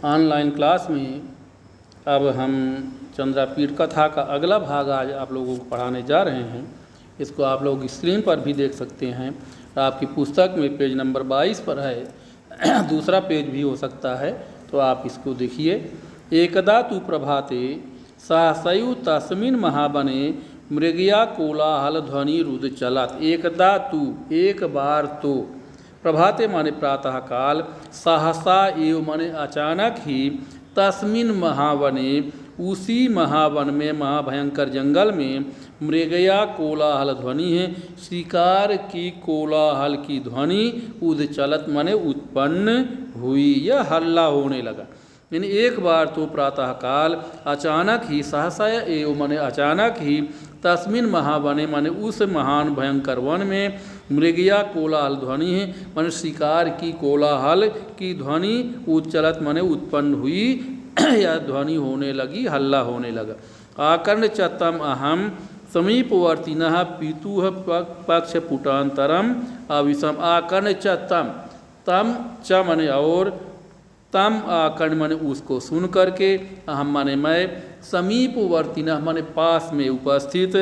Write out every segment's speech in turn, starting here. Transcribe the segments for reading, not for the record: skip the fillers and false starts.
Online class में अब हम चंद्रापीठ कथा का अगला भाग आज आप लोगों को पढ़ाने जा रहे हैं। इसको आप लोग स्क्रीन पर भी देख सकते हैं। आपकी पुस्तक में पेज नंबर 22 पर है, दूसरा पेज भी हो सकता है, तो आप इसको देखिए। एकदा तु प्रभाते सहसयु तस्मिन् महावने मृगया कोलाहल ध्वनि रुद्र चलत। एकदा तु, एक बार तो, प्रभाते माने प्रातः काल, सहसा एव माने अचानक ही, तस्मिन् महावने उसी महावन में, महाभयंकर जंगल में, मृगया कोलाहल ध्वनि है, शिकार की कोलाहल की ध्वनि, उदचलत माने उत्पन्न हुई, यह हल्ला होने लगा। यानी एक बार तो प्रातः काल, अचानक ही, सहसा एव माने अचानक ही, तस्मिन महावने माने उस महान भयंकर वन में, मृगया कोलाहल ध्वनि है माने शिकार की कोलाहल की ध्वनि, उच्चलत माने उत्पन्न हुई, या ध्वनि होने लगी, हल्ला होने लगा। आकर्ण च तम अहम समीपवर्तिनः पितुः पक्षपुटान्तरम अविषम। आकर्ण च तम, तम च माने और, तम आकर्ण माने उसको सुन करके, अहम माने मैं, समीपवर्तिनः माने पास में उपस्थित,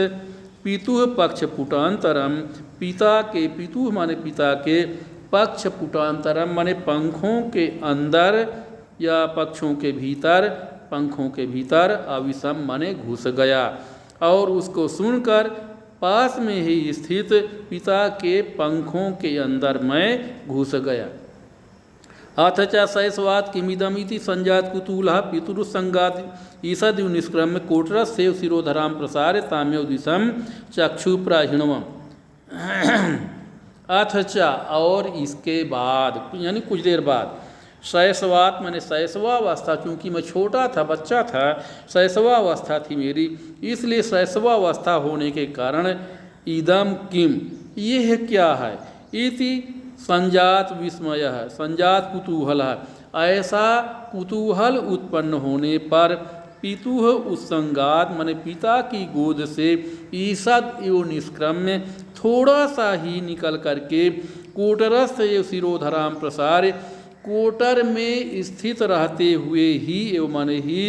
पितुः पक्षपुटान्तरम पिता के, पितुः माने पिता के, पक्षपुटान्तरम माने पंखों के अंदर या पक्षों के भीतर, पंखों के भीतर, अविषम माने घुस गया। और उसको सुनकर पास में ही स्थित पिता के पंखों के अंदर मैं घुस गया। अथ च शैशवात् किमिदमिति संजात कुतूहलः पितुरुसंगात् ईषद् निष्क्रम्य कोटरस्यैव शिरोधरां प्रसार्य तामेव दिशं चक्षुप्राहिणवम्। अथ च और इसके बाद, यानी कुछ देर बाद, शैशवात मैंने शैशवावस्था, चूँकि मैं छोटा था, बच्चा था, शैशवावस्था थी मेरी, इसलिए शैशवावस्था होने के कारण इदम किम, यह क्या है, इति संजात विस्मय है, संजात कुतूहल है, ऐसा कुतूहल उत्पन्न होने पर, पितुः उत्संगात माने पिता की गोद से, ईषद एवं निष्क्रम्य थोड़ा सा ही निकल करके, कोटरस्थ एवं शिरोधराम प्रसार, कोटर में स्थित रहते हुए ही, एवं माने ही,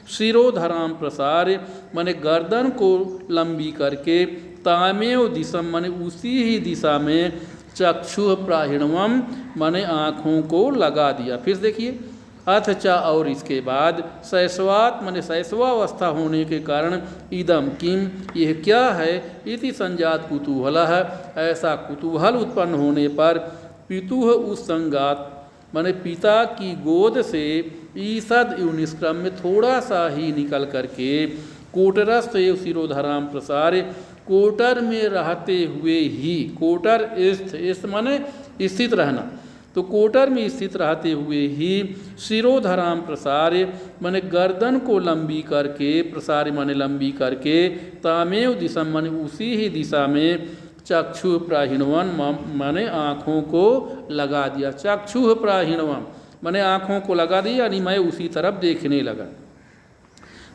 शिरोधराम प्रसार माने गर्दन को लंबी करके, तामेव दिशम माने उसी ही दिशा में, चक्षु प्राहिणवम माने आँखों को लगा दिया। फिर देखिए, अथ च और इसके बाद, शैशवात माने शैशवावस्था होने के कारण, इदम किम यह क्या है, इति संजात कुतूहल है, ऐसा कुतूहल उत्पन्न होने पर, पितुः उत्संगात माने पिता की गोद से, ईषद एवं निष्क्रम्य थोड़ा सा ही निकल करके, कोटरस्थ एवं शिरोधराम प्रसार कोटर में रहते हुए ही, कोटर स्थ माने स्थित रहना, तो कोटर में स्थित रहते हुए ही, शिरोधराम प्रसार माने गर्दन को लंबी करके, प्रसार माने लंबी करके, तामेव दिशम माने उसी ही दिशा में, चक्षु प्राहिणवन माने आँखों को लगा दिया। चक्षु प्राहिणवम माने आँखों को लगा दिया, यानी मैं उसी तरफ देखने लगा।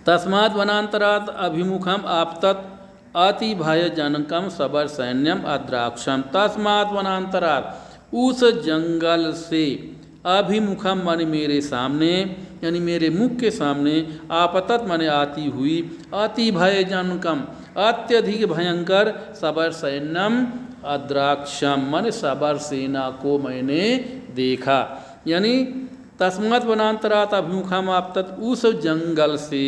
तस्मात् वनांतरात् अभिमुखम आपतत अति भयजनकम सबर सैन्यम अद्राक्षम। तस्मात् वनांतरात् उस जंगल से, अभिमुखम माने मेरे सामने, यानी मेरे मुख के सामने, आपतत माने आती हुई, अति भयजनकम अत्यधिक भयंकर, सबर सैन्यम अद्राक्षम माने सबर सेना को मैंने देखा। यानी तस्मात् वनांतरात् अभिमुखम आपतत उस जंगल से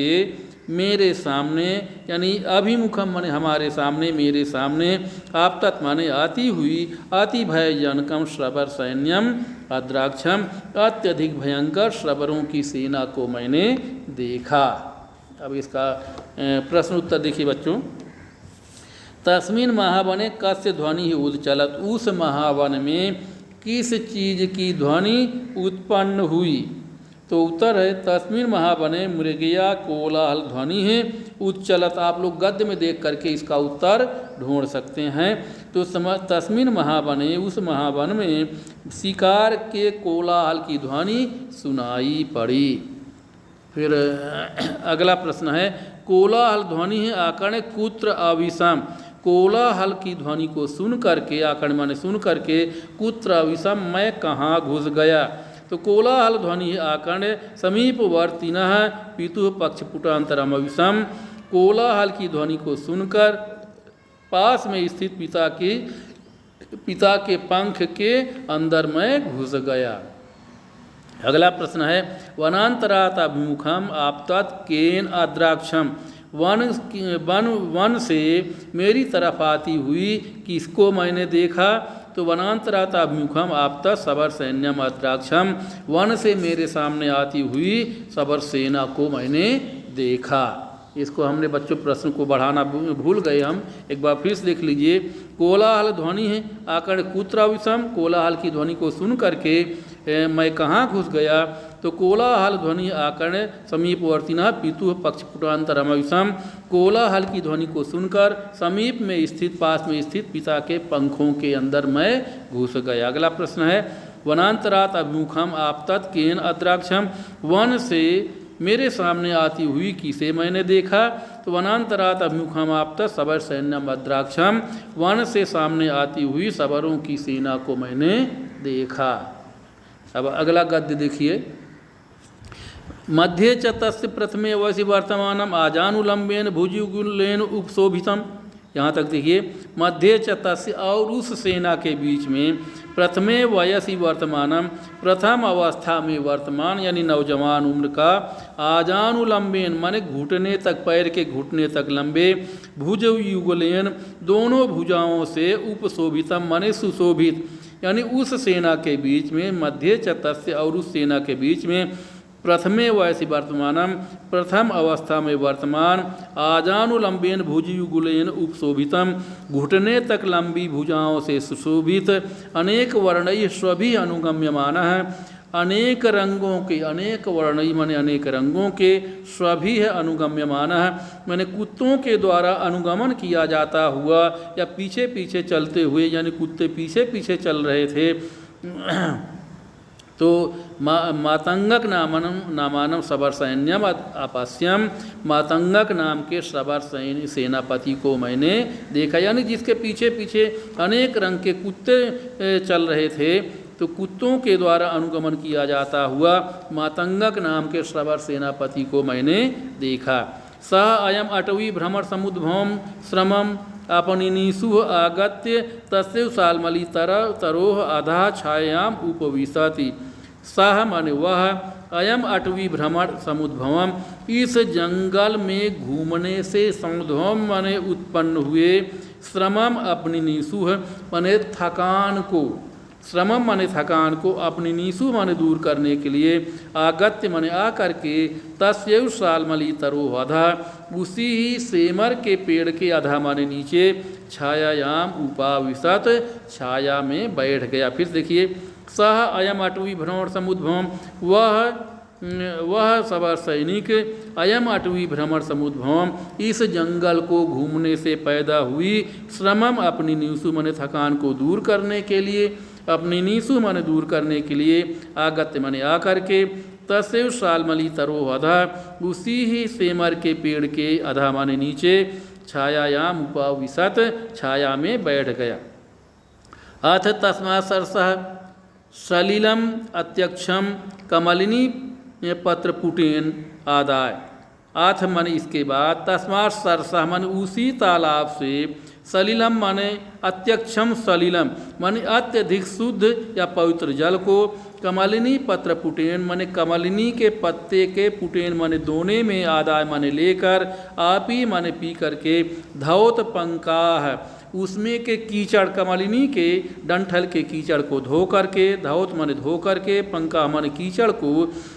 मेरे सामने, यानी अभिमुखम माने हमारे सामने, मेरे सामने, आपतत माने आती हुई, अति भयजनकम श्रबर सैन्यम अद्राक्षम अत्यधिक भयंकर श्रबरों की सेना को मैंने देखा। अब इसका प्रश्न उत्तर देखिए बच्चों। तस्मिन महावने कस्य ध्वनि उदचलत, उस महावन में किस चीज़ की ध्वनि उत्पन्न हुई, तो उत्तर है तस्मिन महावने मृगया कोलाहल ध्वनि है उच्चलत। आप लोग गद्य में देख करके इसका उत्तर ढूंढ सकते हैं। तो तस्मिन महावने, उस महावन में शिकार के कोलाहल की ध्वनि सुनाई पड़ी। फिर अगला प्रश्न है, कोलाहल ध्वनि है आकर्ण कुत्र अविषम। कोलाहल की ध्वनि को सुन करके, आकर्ण माने सुन करके, कुत्र अविषम मैं कहाँ घुस गया। तो कोलाहल ध्वनि आकर्ण समीपवर्तिनः पितुः पक्षपुटान्तरमविषम। कोलाहल की ध्वनि को सुनकर पास में स्थित पिता के पंख के अंदर मैं घुस गया। अगला प्रश्न है वनांतरात अभिमुखम आपतत् केन अद्राक्षम। वन से मेरी तरफ आती हुई किसको मैंने देखा? तो वनांतरात अभिमुखम आपतत् सबर सैन्यम अद्राक्षम। वन से मेरे सामने आती हुई सबर सेना को मैंने देखा। इसको हमने बच्चों प्रश्न को बढ़ाना भूल गए हम, एक बार फिर से देख लीजिए। कोलाहल ध्वनि है आकर्ण कुत्र विषम। कोलाहल की ध्वनि को सुन करके मैं कहाँ घुस गया? तो कोलाहल ध्वनि आकर्ण समीपवर्तिनः पितुः पक्षपुटान्तरमविषम। कोलाहल की ध्वनि को सुनकर समीप में स्थित पास में स्थित पिता के पंखों के अंदर मैं घुस गया। अगला प्रश्न है वनांतरात अभिमुखम आपतत् केन अद्राक्षम। वन से मेरे सामने आती हुई किसे मैंने देखा? तो वनांतरात अभिमुखम आपतत् सबर सैन्यम अद्राक्षम। वन से सामने आती हुई सबरों की सेना को मैंने देखा। अब अगला गद्य देखिए। मध्ये च तस्य प्रथमे वयसि वर्तमानम आजानुलंबेन भुजयुगलेन उपशोभितम। यहाँ तक देखिए मध्य च तस्य और उस सेना के बीच में प्रथमे वयसि वर्तमानम प्रथम अवस्था में वर्तमान यानी नौजवान उम्र का आजानुलंबेन माने घुटने तक पैर के घुटने तक लंबे भुज युगलेन दोनों भुजाओं से उपशोभितम माने सुशोभित यानी उस सेना के बीच में मध्य चतस्य और उस सेना के बीच में प्रथमे वयसि वर्तमानम प्रथम अवस्था में वर्तमान आजानुलंबेन भुजयुगलेन उपशोभितम घुटने तक लंबी भुजाओं से सुशोभित अनेक वर्णय स्वभी अनुगम्यमान है अनेक रंगों के अनेक वर्णय माने अनेक रंगों के स्वभी है अनुगम्यमान है मैंने कुत्तों के द्वारा अनुगमन किया जाता हुआ या पीछे पीछे चलते हुए यानी कुत्ते पीछे पीछे चल रहे थे। तो मातंगक नामानम सबर सैन्यम अपश्यम मातंगक नाम के सबर सेनापति को मैंने देखा यानी जिसके पीछे पीछे अनेक रंग के कुत्ते चल रहे थे तो कुत्तों के द्वारा अनुगमन किया जाता हुआ मातंगक नाम के सबर सेनापति को मैंने देखा। सह अयम अटवी भ्रमर समुद्भवम श्रमम अपनिनीसु आगत्य तस्व सालमली तरोह अधा छायाम उपविशति। सह माने वह अयम अटवी भ्रमण समुद्भवम इस जंगल में घूमने से समुद्भवम माने उत्पन्न हुए श्रमम अपनी नीसुह माने थकान को श्रमम माने थकान को अपनी नीसु माने दूर करने के लिए आगत्य माने आकर के तस्यु सालमली तरोह अधा उसी ही सेमर के पेड़ के अधा माने नीचे छायायाम उपाविशत छाया में बैठ गया। फिर देखिए सह अयम अटवी भ्रमण समुद्भवम वह सबर सैनिक अयम अटवी भ्रमण समुद्भवम इस जंगल को घूमने से पैदा हुई श्रमम अपनी नीसु माने थकान को दूर करने के लिए अपनी नीसु माने दूर करने के लिए आगत्य माने आकर के तस्व सालमली तरोह अधा उसी ही सेमर के पेड़ के अधा माने नीचे छायायाम उपाविशत छाया में बैठ गया। अथ तस्मात् सरसः सलिलम अत्यक्षम कमलिनी पत्रपुटेन आदाय। आथ माने इसके बाद तस्मात् सरसः माने उसी तालाब से सलिलम माने अत्यक्षम सलिलम माने अत्यधिक शुद्ध या पवित्र जल को कमलिनी पत्र पुटेन माने कमलिनी के पत्ते के पुटेन माने दोने में आदाय माने लेकर आपी माने पी करके धौत पंकाह उसमें के कीचड़ कमलिनी के डंठल के कीचड़ को धो करके धौत माने धो करके पंका माने कीचड़ को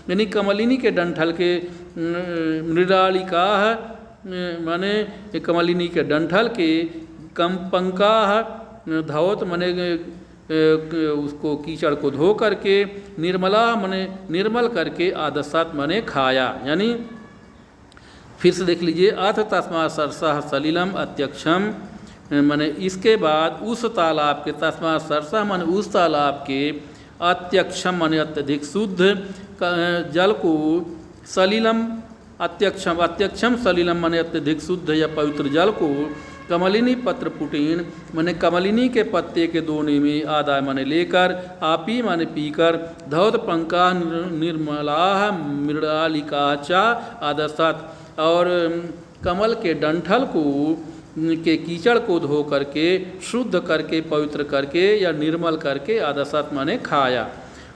यानी कमलिनी के डंठल के मृडालिकाह माने कमलिनी के डंठल के कम पंकाह धौत माने उसको कीचड़ को धो करके निर्मला माने निर्मल करके आदसात माने खाया। यानी फिर से देख लीजिए अथ तस्मात् सरसः सलिलम अत्यक्षम माने इसके बाद उस तालाब के तस्मात् सरसः माने उस तालाब के अत्यक्षम माने अत्यधिक शुद्ध जल को सलिलम अत्यक्षम सलिलम माने अत्यधिक शुद्ध या पवित्र जल को कमलिनी पत्र पुटेन माने कमलिनी के पत्ते के दोने में, आदाय माने लेकर, आपी माने पीकर, धौत पंका निर्मला मृणालिका चा आदसत, और कमल के डंठल को के कीचड़ को धो करके, शुद्ध करके, पवित्र करके या निर्मल करके, आदसत माने खाया।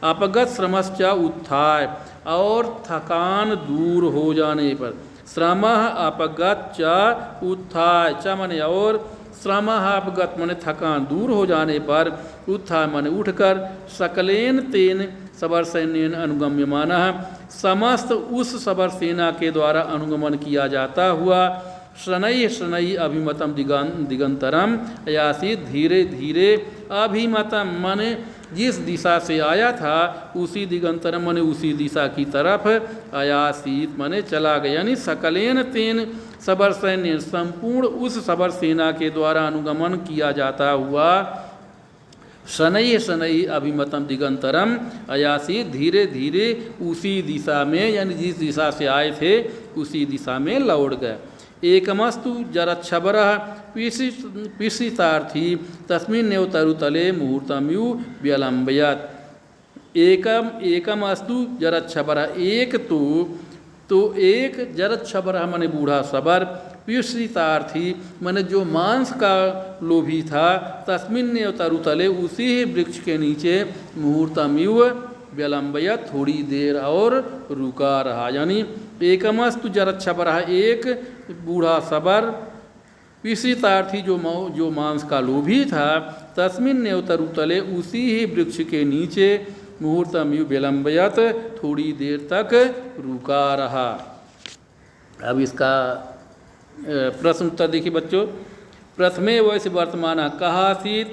अपगत श्रमश्चा उत्थाय, और थकान दूर हो जाने पर, श्रम अपगत चा उत्थाय, चा माने और, श्रम अपगत माने थकान दूर हो जाने पर, उत्थाय माने उठकर, सकलेन तेन सबर सैन्यन अनुगम्यमानः, समस्त उस सबर सेना के द्वारा अनुगमन किया जाता हुआ, शनैः शनैः अभिमतम दिगंतरम अयासी, धीरे धीरे, अभिमतम माने जिस दिशा से आया था उसी दिगंतरम माने उसी दिशा की तरफ, अयासीत माने चला गया, यानी सकलेन तेन सबर सैन्य, संपूर्ण उस सबर सेना के द्वारा अनुगमन किया जाता हुआ, शनैः शनैः अभिमतम दिगंतरम अयासी, धीरे धीरे उसी दिशा में, यानी जिस दिशा से आए थे उसी दिशा में लौट गए। एकमस्तु जरच्छबरः पिशितार्थी तस्मिन्नेव तरुतले मुहूर्तम्यु व्यलंबयत्। एकमस्तु जरच्छबरः, एक तो एक जरच्छबरः माने बूढ़ा सबर, पिशितार्थी माने जो मांस का लोभी था, तस्मिन्नेव तरुतले उसी ही वृक्ष के नीचे, मुहूर्तम्यु व्यलंबयत् थोड़ी देर और रुका रहा, यानी एकमस्तु जरच्छबरः एक बूढ़ा सबर, पिशितार्थी जो मांस का लोभी था, तस्मिन्नेव तरुतले उसी ही वृक्ष के नीचे, मुहूर्तम्यु व्यलंबयत् थोड़ी देर तक रुका रहा। अब इसका प्रश्न उत्तर देखिए बच्चों। प्रथमे वैसे वर्तमान कहासीत,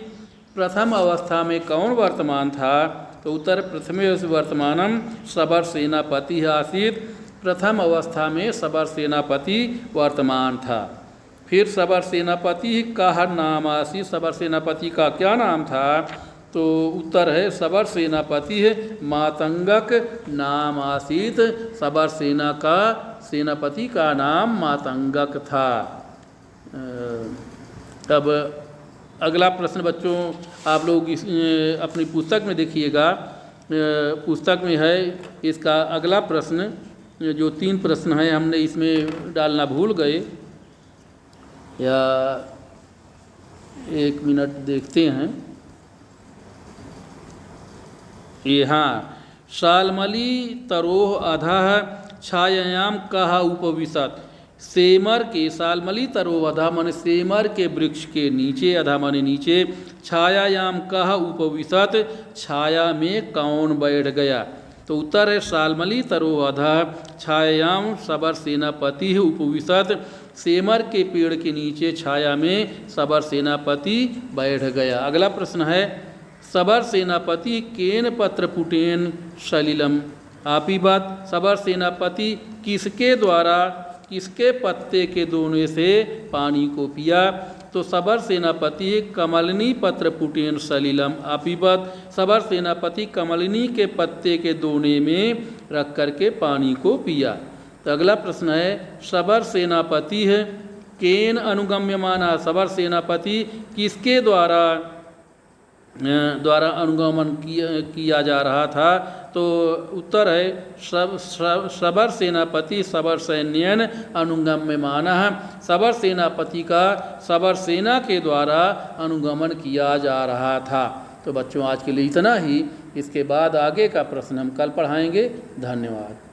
प्रथम अवस्था में कौन वर्तमान था? तो उत्तर प्रथमे वैसे वर्तमानम सबर सेनापति आसीत, प्रथम अवस्था में सबर सेनापति वर्तमान था। फिर सबर सेनापति का नाम आसीत, सबर सेनापति का क्या नाम था? तो उत्तर है सबर सेनापति मातंगक नाम आसीत, सबर सेना का सेनापति का नाम मातंगक था। अब अगला प्रश्न बच्चों आप लोग अपनी पुस्तक में देखिएगा, पुस्तक में है इसका अगला प्रश्न, जो 3 प्रश्न हैं हमने इसमें डालना भूल गए, या 1 मिनट देखते हैं। ये हाँ, शाल्मली तरोह अधः छायायाम कहा उपविशत, सेमर के शाल्मली तरोह अधः माने सेमर के वृक्ष के नीचे, अधः माने नीचे, छायायाम कहा उपविशत छाया में कौन बैठ गया? तो उत्तर है शाल्मली तरोह अधः छायायाम सबर सेनापति उपविशत, सेमर के पेड़ के नीचे छाया में सबर सेनापति बैठ गया। अगला प्रश्न है सबर सेनापति केन पत्र पुटेन सलिलम आपीबत, सबर सेनापति किसके द्वारा किसके पत्ते के दोने से पानी को पिया? तो सबर सेनापति कमलिनी पत्र पुटेन सलिलम आपीबत, सबर सेनापति कमलिनी के पत्ते के दोने में रख करके पानी को पिया। तो अगला प्रश्न है सबर सेनापति है केन अनुगम्यमाना, सबर सेनापति किसके द्वारा अनुगमन किया जा रहा था? तो उत्तर है सबर सेनापति सबर सैन्यन अनुगम्यमानः, सबर सेनापति का सबर सेना के द्वारा अनुगमन किया जा रहा था। तो बच्चों आज के लिए इतना ही, इसके बाद आगे का प्रश्न हम कल पढ़ाएंगे। धन्यवाद।